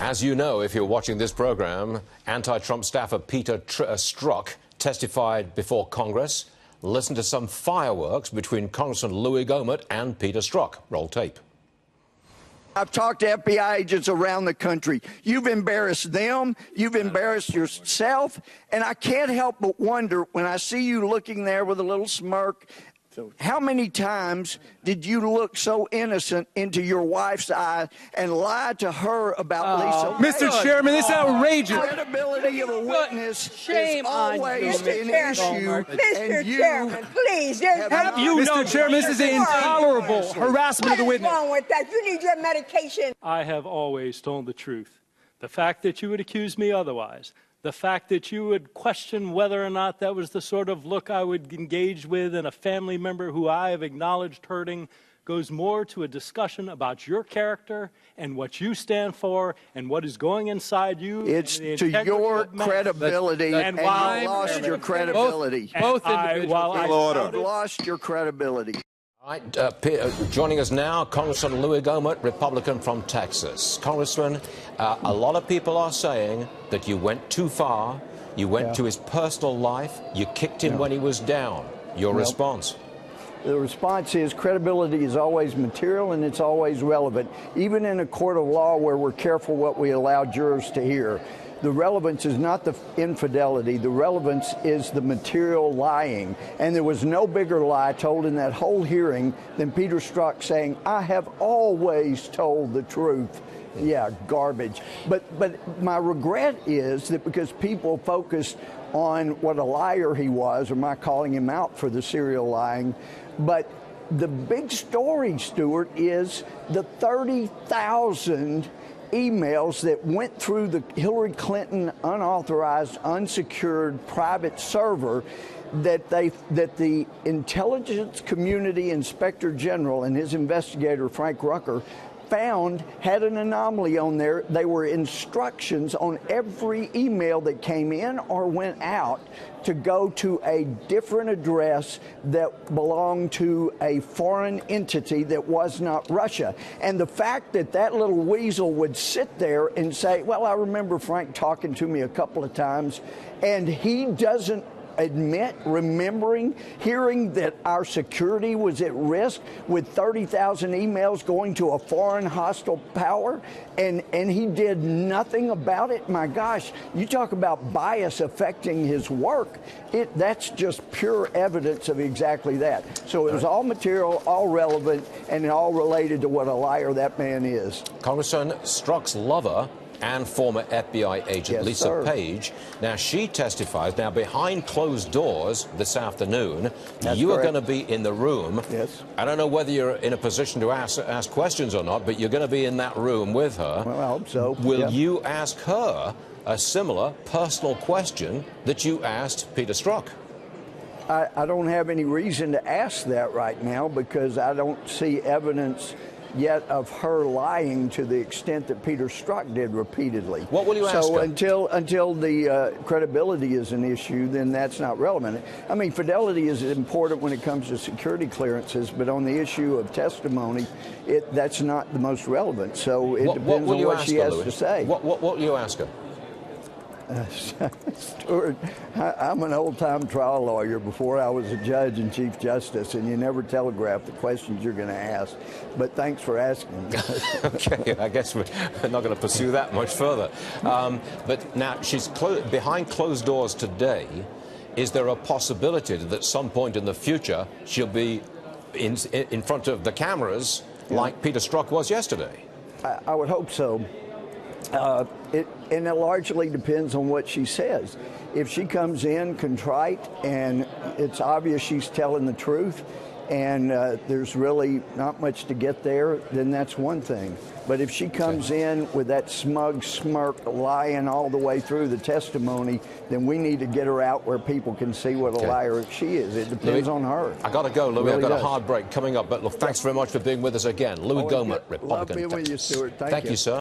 As you know, if you're watching this program, anti-Trump staffer Peter Strzok testified before Congress. Listen to some fireworks between Congressman Louis Gohmert and Peter Strzok. Roll tape. I've talked to FBI agents around the country. You've embarrassed them. You've embarrassed yourself. And I can't help but wonder, when I see you looking there with a little smirk, how many times did you look so innocent into your wife's eye and lie to her about Lisa? Mr. Chairman, this is outrageous. The credibility of a witness is always an issue. Mr. Chairman, please. Have you Mr. Chairman, this is intolerable harassment of the witness. What's wrong with that? You need your medication. I have always told the truth. The fact that you would accuse me otherwise, the fact that you would question whether or not that was the sort of look I would engage with in a family member who I have acknowledged hurting, goes more to a discussion about your character and what you stand for and what is going inside you. It's to your credibility, and you lost your credibility. Both individuals. You've lost your credibility. All right, joining us now, Congressman Louis Gohmert, Republican from Texas. Congressman, a lot of people are saying that you went too far. You went to his personal life. You kicked him when he was down. Your response? The response is credibility is always material and it's always relevant, even in a court of law where we're careful what we allow jurors to hear. The relevance is not the infidelity. The relevance is the material lying. And there was no bigger lie told in that whole hearing than Peter Strzok saying, I have always told the truth. Yeah, garbage. But my regret is that because people focused on what a liar he was, or my calling him out for the serial lying, but the big story, Stuart, is the 30,000 emails that went through the Hillary Clinton unauthorized, unsecured private server that the intelligence community inspector general and his investigator, Frank Rucker, found had an anomaly on there. They were instructions on every email that came in or went out to go to a different address that belonged to a foreign entity that was not Russia. And the fact that that little weasel would sit there and say, well, I remember Frank talking to me a couple of times, and he doesn't admit hearing that our security was at risk with 30,000 emails going to a foreign hostile power, and he did nothing about it. My gosh, you talk about bias affecting his work. That's just pure evidence of exactly that. So it was all material, all relevant, and all related to what a liar that man is. Congressman Strzok's lover and former FBI agent Lisa Page. Now, she testifies now behind closed doors this afternoon. You are going to be in the room. Yes. I don't know whether you're in a position to ask questions or not, but you're going to be in that room with her. Well, I hope so. Will you ask her a similar personal question that you asked Peter Strzok? I don't have any reason to ask that right now because I don't see evidence yet of her lying to the extent that Peter Strzok did repeatedly. What will you ask her? So until the credibility is an issue, then that's not relevant. I mean, fidelity is important when it comes to security clearances, but on the issue of testimony, that's not the most relevant. So it depends on what she has to say. What will you ask her? Stuart, I'm an old-time trial lawyer before I was a judge and Chief Justice, and you never telegraph the questions you're going to ask. But thanks for asking. Okay, I guess we're not going to pursue that much further. But now, she's behind closed doors today. Is there a possibility that at some point in the future she'll be in front of the cameras like Peter Strzok was yesterday? I would hope so. And it largely depends on what she says. If she comes in contrite and it's obvious she's telling the truth and there's really not much to get there, then that's one thing. But if she comes in with that smug smirk lying all the way through the testimony, then we need to get her out where people can see what a liar she is. It depends on her. I got to go, Louis. Really I've got a hard break coming up. But look, thanks very much for being with us again. Louis Gohmert, Republican. Love being with you, Stuart. Thank you. Thank you, sir.